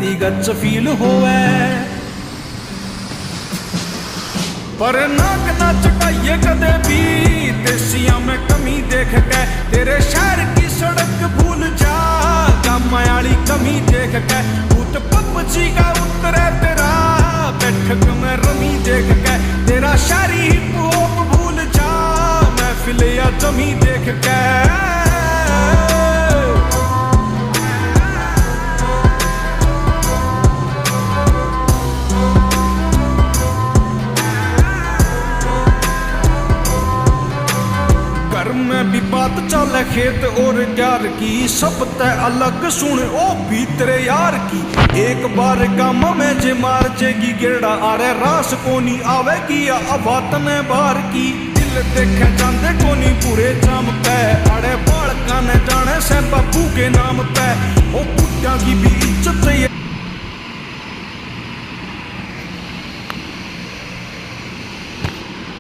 व्यक्तिगत फील होवे। पर नाक ना चटाइए कदे भी देसिया में कमी देख के, तेरे शहर की सड़क भूल जा काम वाली कमी देख के। भूत पबजी का उतरे तेरा बैठक में रमी देख के, तेरा शायरी हिप हॉप भूल जा महफिल या जमी देख के। में भी बात चले खेत और प्यार की, सब तय अलग सुन ओ भी तेरे यार की। एक बार काम में जे मार जेगी गेड़ा आरे रास कोनी आवेगी या अवातने बार की। दिल देखे जाते कोनी पूरे जाम पे, अरे बालका ने जाने से बापू के नाम पे। ओ बुढ़ा की भी इज्जत ये